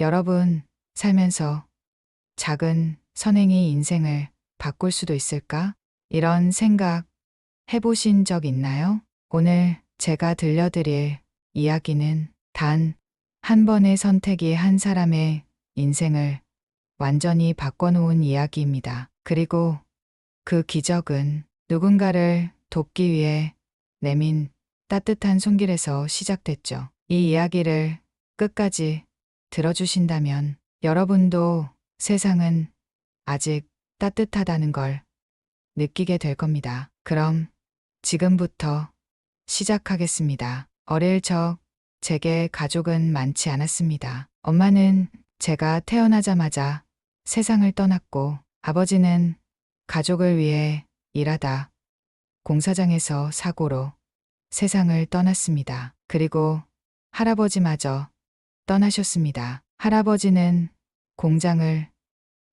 여러분, 살면서 작은 선행이 인생을 바꿀 수도 있을까? 이런 생각 해보신 적 있나요? 오늘 제가 들려드릴 이야기는 단 한 번의 선택이 한 사람의 인생을 완전히 바꿔놓은 이야기입니다. 그리고 그 기적은 누군가를 돕기 위해 내민 따뜻한 손길에서 시작됐죠. 이 이야기를 끝까지 들어주신다면 여러분도 세상은 아직 따뜻하다는 걸 느끼게 될 겁니다. 그럼 지금부터 시작하겠습니다. 어릴 적 제게 가족은 많지 않았습니다. 엄마는 제가 태어나자마자 세상을 떠났고 아버지는 가족을 위해 일하다 공사장에서 사고로 세상을 떠났습니다. 그리고 할아버지마저 떠나셨습니다. 할아버지는 공장을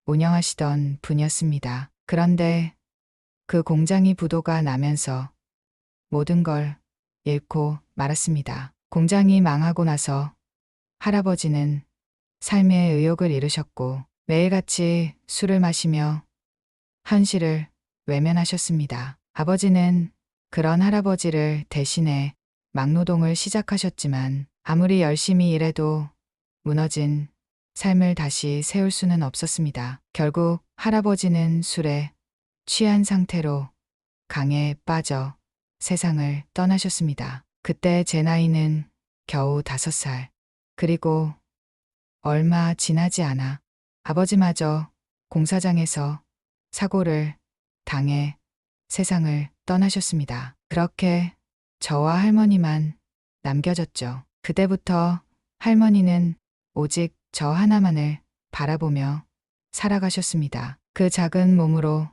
운영하시던 분이었습니다. 그런데 그 공장이 부도가 나면서 모든 걸 잃고 말았습니다. 공장이 망하고 나서 할아버지는 삶의 의욕을 잃으셨고 매일같이 술을 마시며 현실을 외면하셨습니다. 아버지는 그런 할아버지를 대신해 막노동을 시작하셨지만 아무리 열심히 일해도 무너진 삶을 다시 세울 수는 없었습니다. 결국 할아버지는 술에 취한 상태로 강에 빠져 세상을 떠나셨습니다. 그때 제 나이는 겨우 5살. 그리고 얼마 지나지 않아 아버지마저 공사장에서 사고를 당해 세상을 떠나셨습니다. 그렇게 저와 할머니만 남겨졌죠. 그때부터 할머니는 오직 저 하나만을 바라보며 살아가셨습니다. 그 작은 몸으로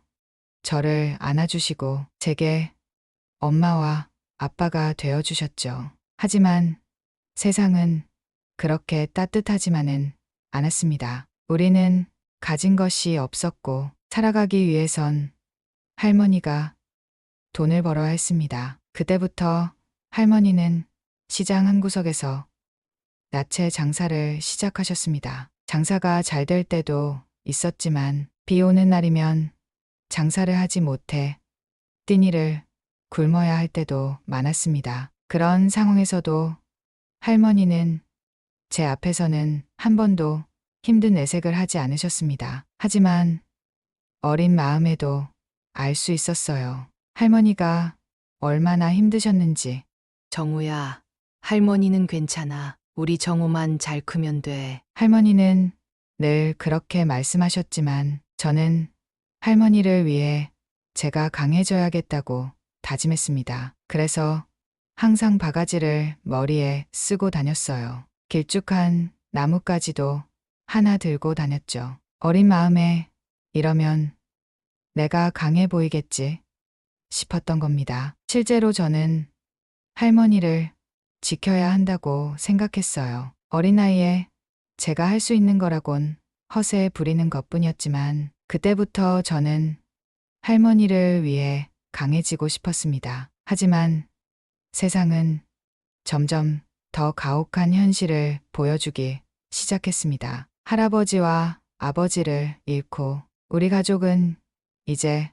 저를 안아주시고 제게 엄마와 아빠가 되어주셨죠. 하지만 세상은 그렇게 따뜻하지만은 않았습니다. 우리는 가진 것이 없었고 살아가기 위해선 할머니가 돈을 벌어야 했습니다. 그때부터 할머니는 시장 한 구석에서 야채 장사를 시작하셨습니다. 장사가 잘 될 때도 있었지만 비 오는 날이면 장사를 하지 못해 띠니를 굶어야 할 때도 많았습니다. 그런 상황에서도 할머니는 제 앞에서는 한 번도 힘든 내색을 하지 않으셨습니다. 하지만 어린 마음에도 알 수 있었어요. 할머니가 얼마나 힘드셨는지. 정우야, 할머니는 괜찮아. 우리 정우만 잘 크면 돼. 할머니는 늘 그렇게 말씀하셨지만 저는 할머니를 위해 제가 강해져야겠다고 다짐했습니다. 그래서 항상 바가지를 머리에 쓰고 다녔어요. 길쭉한 나뭇가지도 하나 들고 다녔죠. 어린 마음에 이러면 내가 강해 보이겠지 싶었던 겁니다. 실제로 저는 할머니를 지켜야 한다고 생각했어요. 어린아이에 제가 할 수 있는 거라곤 허세 부리는 것뿐이었지만 그때부터 저는 할머니를 위해 강해지고 싶었습니다. 하지만 세상은 점점 더 가혹한 현실을 보여주기 시작했습니다. 할아버지와 아버지를 잃고 우리 가족은 이제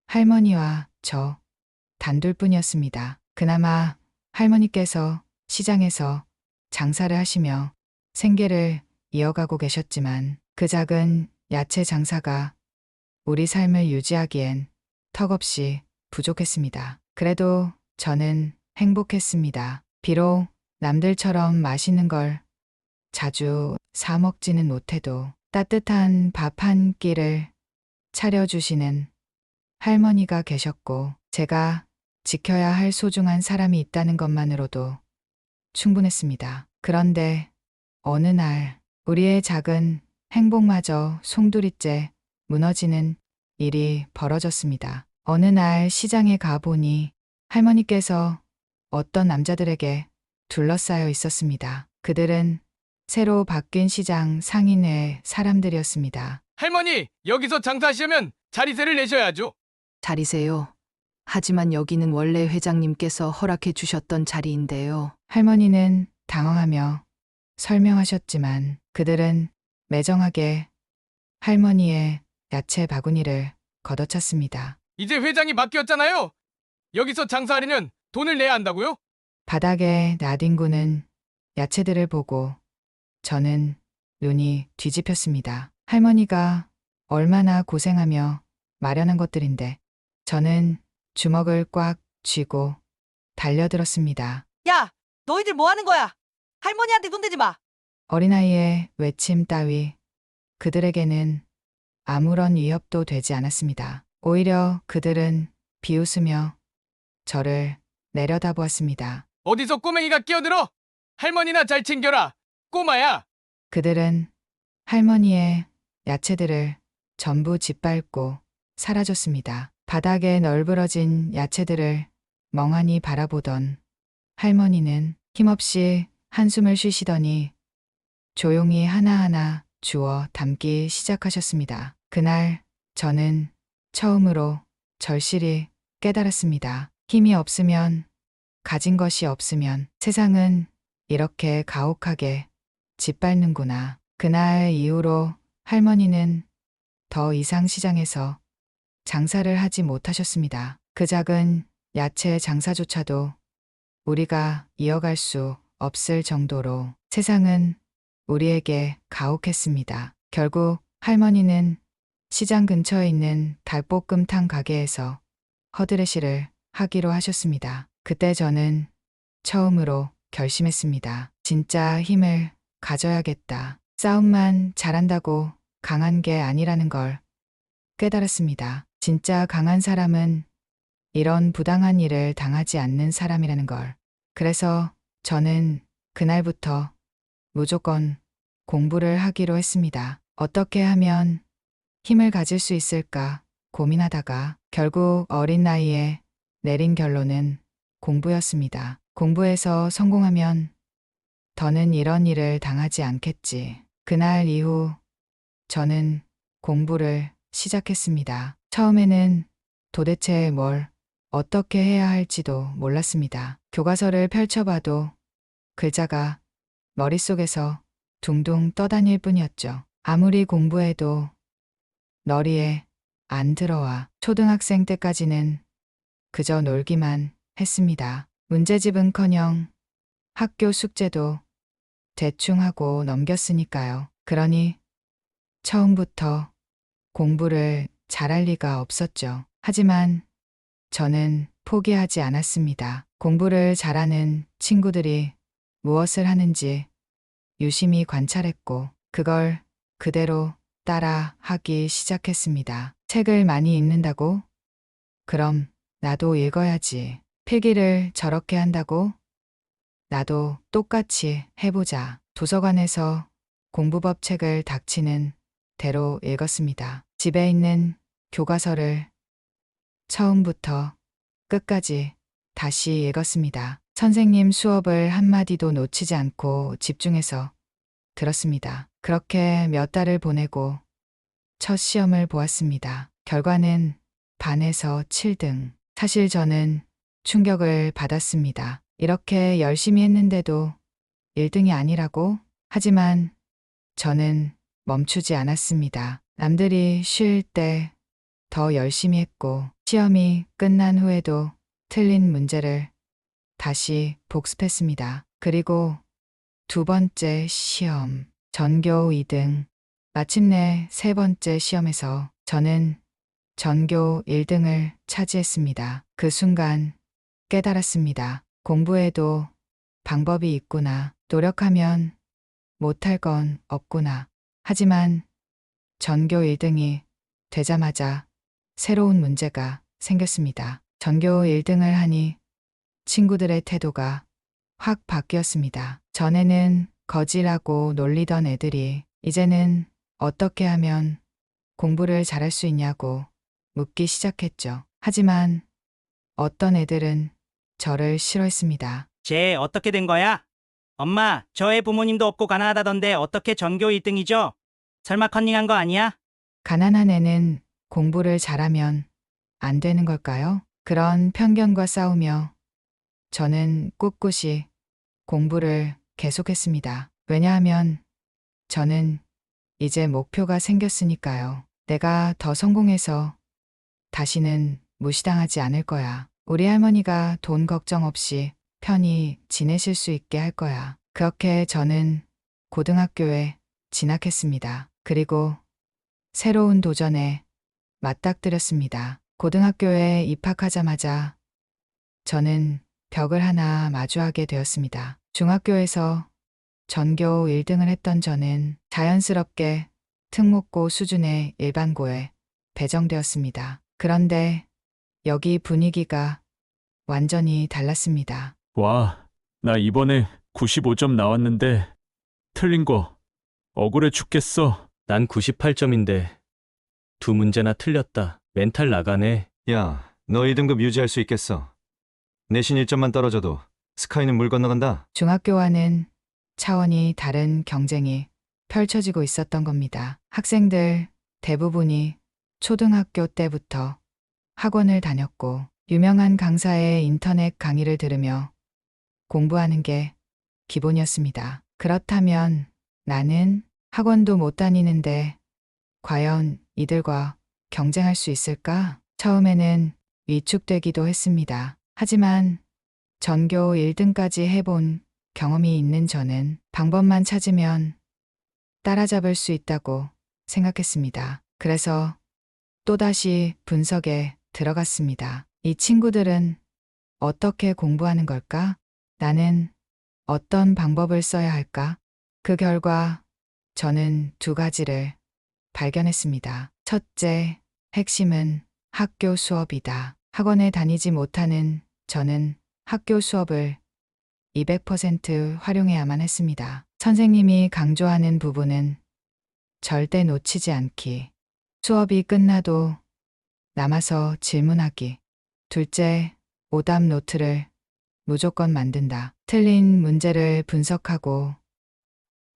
할머니와 저 단둘뿐이었습니다. 그나마 할머니께서 시장에서 장사를 하시며 생계를 이어가고 계셨지만 그 작은 야채 장사가 우리 삶을 유지하기엔 턱없이 부족했습니다. 그래도 저는 행복했습니다. 비록 남들처럼 맛있는 걸 자주 사 먹지는 못해도 따뜻한 밥 한 끼를 차려주시는 할머니가 계셨고 제가 지켜야 할 소중한 사람이 있다는 것만으로도 충분했습니다. 그런데 어느 날 우리의 작은 행복마저 송두리째 무너지는 일이 벌어졌습니다. 어느 날 시장에 가보니 할머니께서 어떤 남자들에게 둘러싸여 있었습니다. 그들은 새로 바뀐 시장 상인회 사람들이었습니다. 할머니, 여기서 장사하시려면 자리세를 내셔야죠. 자리세요. 하지만 여기는 원래 회장님께서 허락해 주셨던 자리인데요. 할머니는 당황하며 설명하셨지만 그들은 매정하게 할머니의 야채 바구니를 걷어찼습니다. 이제 회장이 바뀌었잖아요. 여기서 장사하려면 돈을 내야 한다고요? 바닥에 나뒹구는 야채들을 보고 저는 눈이 뒤집혔습니다. 할머니가 얼마나 고생하며 마련한 것들인데 저는 주먹을 꽉 쥐고 달려들었습니다. 야, 너희들 뭐 하는 거야? 할머니한테 손대지 마. 어린아이의 외침 따위 그들에게는 아무런 위협도 되지 않았습니다. 오히려 그들은 비웃으며 저를 내려다보았습니다. 어디서 꼬맹이가 끼어들어? 할머니나 잘 챙겨라. 꼬마야. 그들은 할머니의 야채들을 전부 짓밟고 사라졌습니다. 바닥에 널브러진 야채들을 멍하니 바라보던 할머니는 힘없이 한숨을 쉬시더니 조용히 하나하나 주워 담기 시작하셨습니다. 그날 저는 처음으로 절실히 깨달았습니다. 힘이 없으면, 가진 것이 없으면 세상은 이렇게 가혹하게 짓밟는구나. 그날 이후로 할머니는 더 이상 시장에서 장사를 하지 못하셨습니다. 그 작은 야채 장사조차도 우리가 이어갈 수 없을 정도로 세상은 우리에게 가혹했습니다. 결국 할머니는 시장 근처에 있는 닭볶음탕 가게에서 허드레시를 하기로 하셨습니다. 그때 저는 처음으로 결심했습니다. 진짜 힘을 가져야겠다. 싸움만 잘한다고 강한 게 아니라는 걸 깨달았습니다. 진짜 강한 사람은 이런 부당한 일을 당하지 않는 사람이라는 걸. 그래서 저는 그날부터 무조건 공부를 하기로 했습니다. 어떻게 하면 힘을 가질 수 있을까 고민하다가 결국 어린 나이에 내린 결론은 공부였습니다. 공부해서 성공하면 더는 이런 일을 당하지 않겠지. 그날 이후 저는 공부를 시작했습니다. 처음에는 도대체 뭘 어떻게 해야 할지도 몰랐습니다. 교과서를 펼쳐봐도 글자가 머릿속에서 둥둥 떠다닐 뿐이었죠. 아무리 공부해도 너리에 안 들어와. 초등학생 때까지는 그저 놀기만 했습니다. 문제집은커녕 학교 숙제도 대충 하고 넘겼으니까요. 그러니 처음부터 공부를 잘할 리가 없었죠. 하지만 저는 포기하지 않았습니다. 공부를 잘하는 친구들이 무엇을 하는지 유심히 관찰했고 그걸 그대로 따라 하기 시작했습니다. 책을 많이 읽는다고? 그럼 나도 읽어야지. 필기를 저렇게 한다고? 나도 똑같이 해보자. 도서관에서 공부법 책을 닥치는 대로 읽었습니다. 집에 있는 교과서를 처음부터 끝까지 다시 읽었습니다. 선생님 수업을 한마디도 놓치지 않고 집중해서 들었습니다. 그렇게 몇 달을 보내고 첫 시험을 보았습니다. 결과는 반에서 7등. 사실 저는 충격을 받았습니다. 이렇게 열심히 했는데도 1등이 아니라고? 하지만 저는 멈추지 않았습니다. 남들이 쉴 때 더 열심히 했고 시험이 끝난 후에도 틀린 문제를 다시 복습했습니다. 그리고 두 번째 시험, 전교 2등. 마침내 세 번째 시험에서 저는 전교 1등을 차지했습니다. 그 순간 깨달았습니다. 공부에도 방법이 있구나. 노력하면 못할 건 없구나. 하지만 전교 1등이 되자마자 새로운 문제가 생겼습니다. 전교 1등을 하니 친구들의 태도가 확 바뀌었습니다. 전에는 거지라고 놀리던 애들이 이제는 어떻게 하면 공부를 잘할 수 있냐고 묻기 시작했죠. 하지만 어떤 애들은 저를 싫어했습니다. 쟤 어떻게 된 거야? 엄마, 저의 부모님도 없고 가난하다던데 어떻게 전교 1등이죠? 설마 컨닝한 거 아니야? 가난한 애는 공부를 잘하면 안 되는 걸까요? 그런 편견과 싸우며 저는 꿋꿋이 공부를 계속했습니다. 왜냐하면 저는 이제 목표가 생겼으니까요. 내가 더 성공해서 다시는 무시당하지 않을 거야. 우리 할머니가 돈 걱정 없이 편히 지내실 수 있게 할 거야. 그렇게 저는 고등학교에 진학했습니다. 그리고 새로운 도전에 맞닥뜨렸습니다. 고등학교에 입학하자마자 저는 벽을 하나 마주하게 되었습니다. 중학교에서 전교 1등을 했던 저는 자연스럽게 특목고 수준의 일반고에 배정되었습니다. 그런데 여기 분위기가 완전히 달랐습니다. 와, 나 이번에 95점 나왔는데 틀린 거 억울해 죽겠어. 난 98점인데 두 문제나 틀렸다. 멘탈 나가네. 야, 너 1등급 유지할 수 있겠어. 내신 1점만 떨어져도 스카이는 물 건너간다. 중학교와는 차원이 다른 경쟁이 펼쳐지고 있었던 겁니다. 학생들 대부분이 초등학교 때부터 학원을 다녔고 유명한 강사의 인터넷 강의를 들으며 공부하는 게 기본이었습니다. 그렇다면 나는 학원도 못 다니는데 과연 이들과 경쟁할 수 있을까? 처음에는 위축되기도 했습니다. 하지만 전교 1등까지 해본 경험이 있는 저는 방법만 찾으면 따라잡을 수 있다고 생각했습니다. 그래서 또다시 분석에 들어갔습니다. 이 친구들은 어떻게 공부하는 걸까? 나는 어떤 방법을 써야 할까? 그 결과 저는 두 가지를 발견했습니다. 첫째, 핵심은 학교 수업이다. 학원에 다니지 못하는 저는 학교 수업을 200% 활용해야만 했습니다. 선생님이 강조하는 부분은 절대 놓치지 않기. 수업이 끝나도 남아서 질문하기. 둘째, 오답 노트를 무조건 만든다. 틀린 문제를 분석하고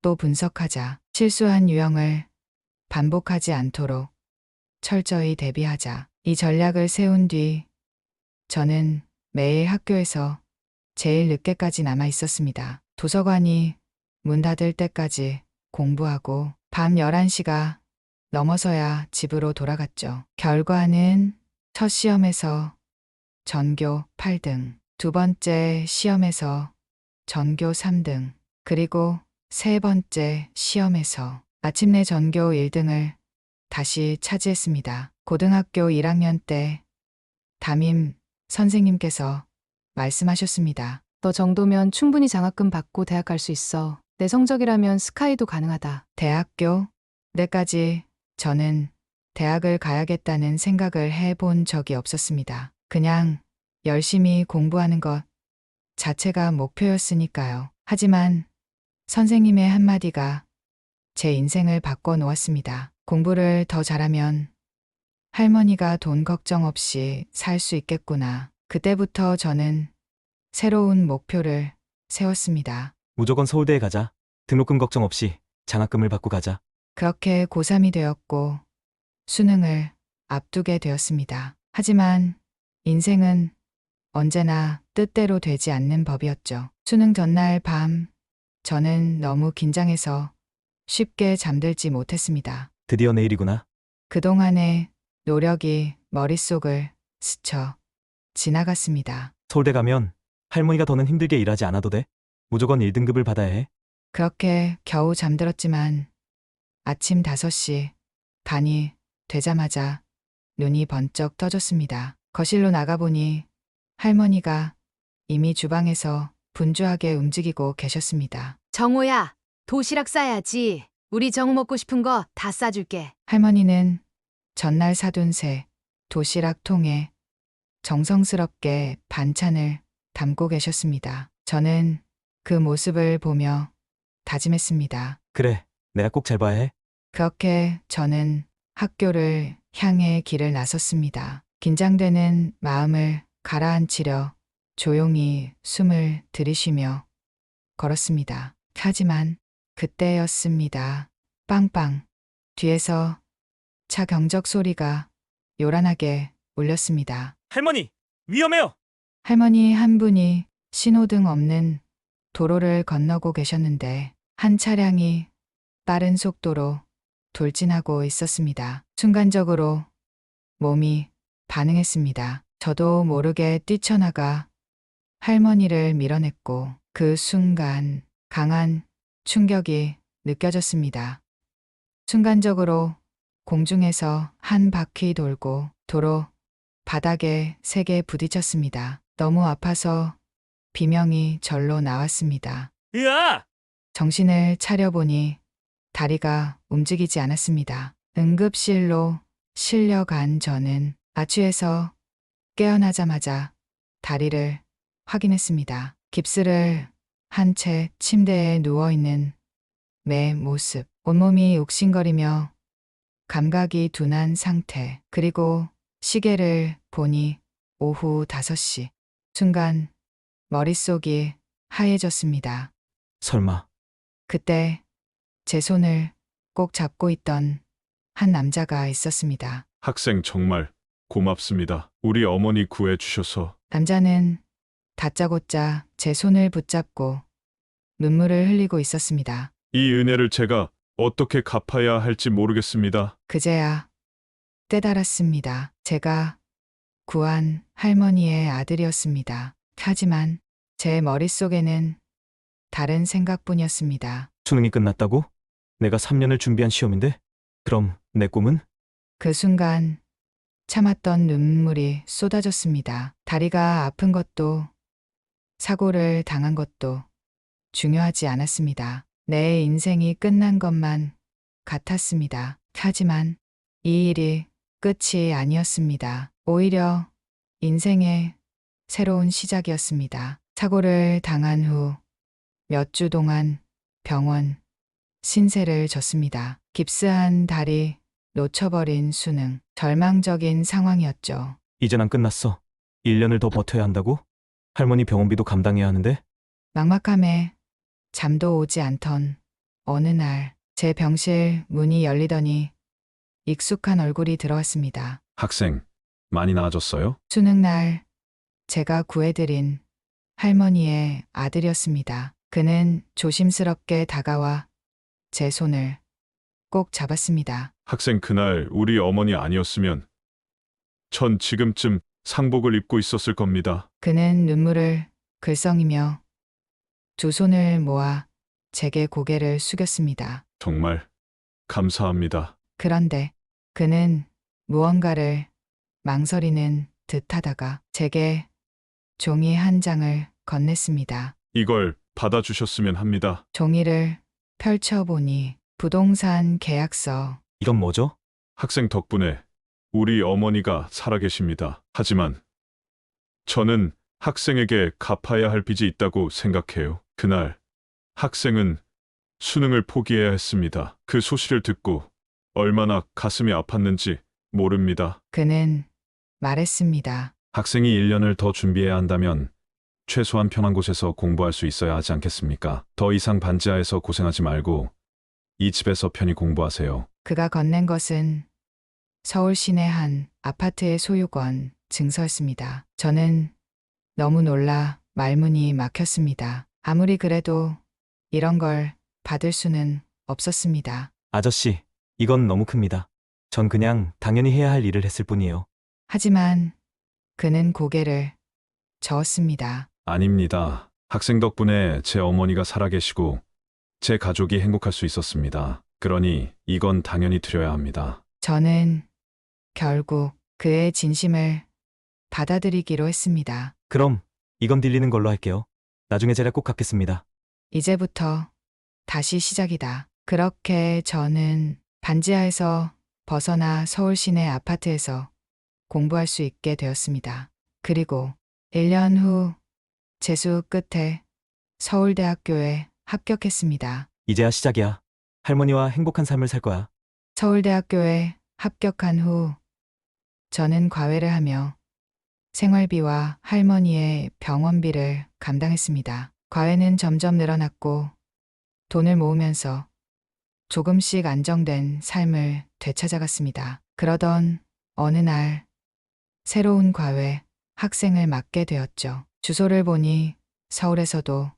또 분석하자. 실수한 유형을 반복하지 않도록 철저히 대비하자. 이 전략을 세운 뒤 저는 매일 학교에서 제일 늦게까지 남아 있었습니다. 도서관이 문 닫을 때까지 공부하고 밤 11시가 넘어서야 집으로 돌아갔죠. 결과는 첫 시험에서 전교 8등, 두 번째 시험에서 전교 3등, 그리고 세 번째 시험에서 마침내 전교 1등을 다시 차지했습니다. 고등학교 1학년 때 담임 선생님께서 말씀하셨습니다. 너 정도면 충분히 장학금 받고 대학 갈 수 있어. 내 성적이라면 스카이도 가능하다. 대학교 때까지 저는 대학을 가야겠다는 생각을 해본 적이 없었습니다. 그냥 열심히 공부하는 것 자체가 목표였으니까요. 하지만 선생님의 한마디가 제 인생을 바꿔 놓았습니다. 공부를 더 잘하면 할머니가 돈 걱정 없이 살 수 있겠구나. 그때부터 저는 새로운 목표를 세웠습니다. 무조건 서울대에 가자. 등록금 걱정 없이 장학금을 받고 가자. 그렇게 고3이 되었고 수능을 앞두게 되었습니다. 하지만 인생은 언제나 뜻대로 되지 않는 법이었죠. 수능 전날 밤 저는 너무 긴장해서 쉽게 잠들지 못했습니다. 드디어 내일이구나. 그동안의 노력이 머릿속을 스쳐 지나갔습니다. 서울대 가면 할머니가 더는 힘들게 일하지 않아도 돼. 무조건 1등급을 받아야 해. 그렇게 겨우 잠들었지만 아침 5시 반이 되자마자 눈이 번쩍 떠졌습니다. 거실로 나가보니 할머니가 이미 주방에서 분주하게 움직이고 계셨습니다. 정호야, 도시락 싸야지. 우리 정호 먹고 싶은 거 다 싸줄게. 할머니는 전날 사둔 새 도시락 통에 정성스럽게 반찬을 담고 계셨습니다. 저는 그 모습을 보며 다짐했습니다. 그래, 내가 꼭 잘 봐야 해. 그렇게 저는 학교를 향해 길을 나섰습니다. 긴장되는 마음을 가라앉히려 조용히 숨을 들이쉬며 걸었습니다. 하지만 그때였습니다. 빵빵. 뒤에서 차 경적 소리가 요란하게 울렸습니다. 할머니, 위험해요. 할머니 한 분이 신호등 없는 도로를 건너고 계셨는데 한 차량이 빠른 속도로 돌진하고 있었습니다. 순간적으로 몸이 반응했습니다. 저도 모르게 뛰쳐나가 할머니를 밀어냈고 그 순간 강한 충격이 느껴졌습니다. 순간적으로 공중에서 한 바퀴 돌고 도로 바닥에 세게 부딪혔습니다. 너무 아파서 비명이 절로 나왔습니다. 으아! 정신을 차려보니 다리가 움직이지 않았습니다. 응급실로 실려간 저는 아취에서 깨어나자마자 다리를 확인했습니다. 깁스를 한 채 침대에 누워있는 내 모습, 온몸이 욱신거리며 감각이 둔한 상태, 그리고 시계를 보니 오후 5시. 순간 머릿속이 하얘졌습니다. 설마 그때 제 손을 꼭 잡고 있던 한 남자가 있었습니다. 학생 정말 고맙습니다. 우리 어머니 구해 주셔서. 남자는 다짜고짜 제 손을 붙잡고 눈물을 흘리고 있었습니다. 이 은혜를 제가 어떻게 갚아야 할지 모르겠습니다. 그제야 깨달았습니다. 제가 구한 할머니의 아들이었습니다. 하지만 제 머릿속에는 다른 생각뿐이었습니다. 수능이 끝났다고? 내가 3년을 준비한 시험인데? 그럼 내 꿈은? 그 순간 참았던 눈물이 쏟아졌습니다. 다리가 아픈 것도 사고를 당한 것도 중요하지 않았습니다. 내 인생이 끝난 것만 같았습니다. 하지만 이 일이 끝이 아니었습니다. 오히려 인생의 새로운 시작이었습니다. 사고를 당한 후 몇 주 동안 병원 신세를 졌습니다. 깁스한 다리, 놓쳐버린 수능, 절망적인 상황이었죠. 이젠 안 끝났어. 1년을 더 버텨야 한다고? 할머니 병원비도 감당해야 하는데? 막막함에 잠도 오지 않던 어느 날 제 병실 문이 열리더니 익숙한 얼굴이 들어왔습니다. 학생, 많이 나아졌어요? 수능 날 제가 구해드린 할머니의 아들이었습니다. 그는 조심스럽게 다가와 제 손을 꼭 잡았습니다. 학생 그날 우리 어머니 아니었으면 전 지금쯤 상복을 입고 있었을 겁니다. 그는 눈물을 글썽이며 두 손을 모아 제게 고개를 숙였습니다. 정말 감사합니다. 그런데 그는 무언가를 망설이는 듯하다가 제게 종이 한 장을 건넸습니다. 이걸 받아주셨으면 합니다. 종이를 펼쳐보니 부동산 계약서. 이건 뭐죠? 학생 덕분에 우리 어머니가 살아계십니다. 하지만 저는 학생에게 갚아야 할 빚이 있다고 생각해요. 그날 학생은 수능을 포기해야 했습니다. 그 소식을 듣고 얼마나 가슴이 아팠는지 모릅니다. 그는 말했습니다. 학생이 1년을 더 준비해야 한다면 최소한 편한 곳에서 공부할 수 있어야 하지 않겠습니까? 더 이상 반지하에서 고생하지 말고 이 집에서 편히 공부하세요. 그가 건넨 것은 서울 시내 한 아파트의 소유권 증서였습니다. 저는 너무 놀라 말문이 막혔습니다. 아무리 그래도 이런 걸 받을 수는 없었습니다. 아저씨, 이건 너무 큽니다. 전 그냥 당연히 해야 할 일을 했을 뿐이에요. 하지만 그는 고개를 저었습니다. 아닙니다. 학생 덕분에 제 어머니가 살아계시고 제 가족이 행복할 수 있었습니다. 그러니 이건 당연히 드려야 합니다. 저는 결국 그의 진심을 받아들이기로 했습니다. 그럼 이건 빌리는 걸로 할게요. 나중에 제가 꼭 갚겠습니다. 이제부터 다시 시작이다. 그렇게 저는 반지하에서 벗어나 서울 시내 아파트에서 공부할 수 있게 되었습니다. 그리고 1년 후 재수 끝에 서울대학교에 합격했습니다. 이제야 시작이야. 할머니와 행복한 삶을 살 거야. 서울대학교에 합격한 후 저는 과외를 하며 생활비와 할머니의 병원비를 감당했습니다. 과외는 점점 늘어났고 돈을 모으면서 조금씩 안정된 삶을 되찾아갔습니다. 그러던 어느 날 새로운 과외 학생을 맡게 되었죠. 주소를 보니 서울에서도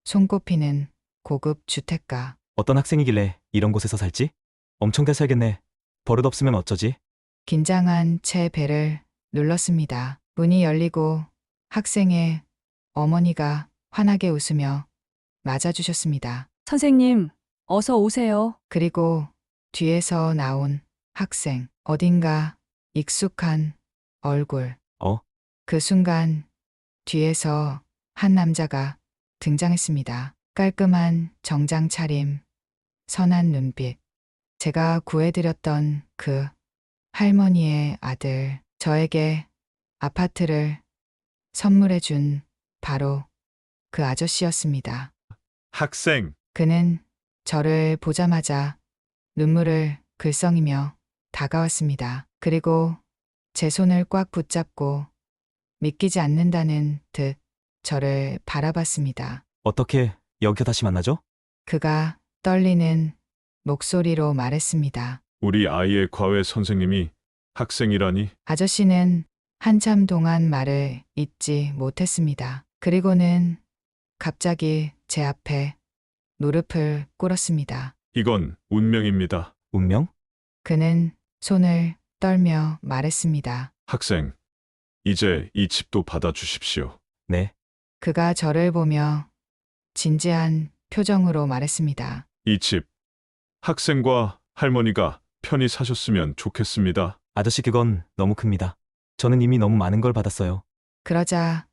손꼽히는 고급 주택가. 어떤 학생이길래 이런 곳에서 살지? 엄청 잘 살겠네. 버릇 없으면 어쩌지? 긴장한 채 배를 눌렀습니다. 문이 열리고 학생의 어머니가 환하게 웃으며 맞아주셨습니다. 선생님, 어서 오세요. 그리고 뒤에서 나온 학생, 어딘가 익숙한 얼굴. 어? 그 순간 뒤에서 한 남자가 등장했습니다. 깔끔한 정장 차림, 선한 눈빛. 제가 구해드렸던 그 할머니의 아들, 저에게 아파트를 선물해준 바로 그 아저씨였습니다. 학생, 그는 저를 보자마자 눈물을 글썽이며 다가왔습니다. 그리고 제 손을 꽉 붙잡고 믿기지 않는다는 듯 저를 바라봤습니다. 어떻게 여기서 다시 만나죠? 그가 떨리는 목소리로 말했습니다. 우리 아이의 과외 선생님이 학생이라니? 아저씨는 한참 동안 말을 잇지 못했습니다. 그리고는 갑자기 제 앞에 무릎을 꿇었습니다. 이건 운명입니다. 운명? 그는 손을 떨며 말했습니다. 학생, 이제 이 집도 받아주십시오. 네. 그가 저를 보며 진지한 표정으로 말했습니다. 이 집, 학생과 할머니가 편히 사셨으면 좋겠습니다. 아저씨 그건 너무 큽니다. 저는 이미 너무 많은 걸 받았어요. 그러자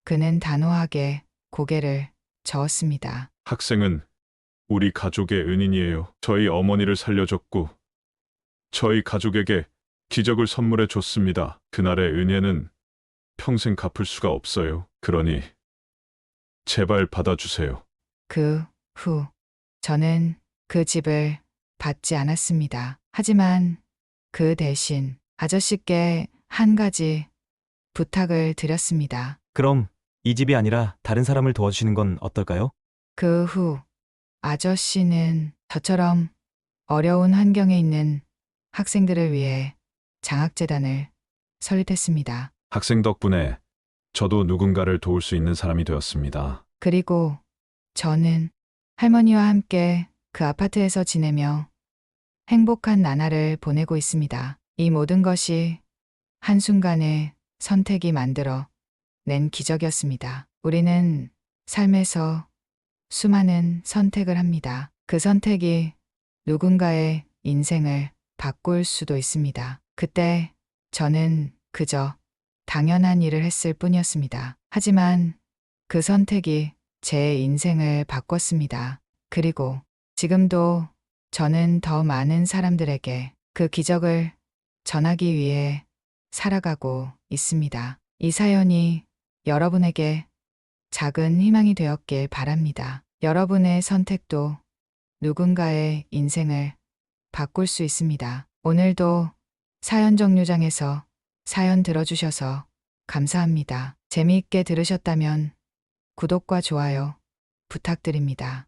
그는 단호하게 고개를 저었습니다. 학생은 우리 가족의 은인이에요. 저희 어머니를 살려줬고, 저희 가족에게 기적을 선물해 줬습니다. 그날의 은혜는 평생 갚을 수가 없어요. 그러니, 제발 받아주세요. 그 후 저는 그 집을 받지 않았습니다. 하지만 그 대신 아저씨께 한 가지 부탁을 드렸습니다. 그럼 이 집이 아니라 다른 사람을 도와주시는 건 어떨까요? 그 후 아저씨는 저처럼 어려운 환경에 있는 학생들을 위해 장학재단을 설립했습니다. 학생 덕분에 저도 누군가를 도울 수 있는 사람이 되었습니다. 그리고 저는 할머니와 함께 그 아파트에서 지내며 행복한 나날을 보내고 있습니다. 이 모든 것이 한순간의 선택이 만들어 낸 기적이었습니다. 우리는 삶에서 수많은 선택을 합니다. 그 선택이 누군가의 인생을 바꿀 수도 있습니다. 그때 저는 그저 당연한 일을 했을 뿐이었습니다. 하지만 그 선택이 제 인생을 바꿨습니다. 그리고 지금도 저는 더 많은 사람들에게 그 기적을 전하기 위해 살아가고 있습니다. 이 사연이 여러분에게 작은 희망이 되었길 바랍니다. 여러분의 선택도 누군가의 인생을 바꿀 수 있습니다. 오늘도 사연 정류장에서 사연 들어주셔서 감사합니다. 재미있게 들으셨다면 구독과 좋아요 부탁드립니다.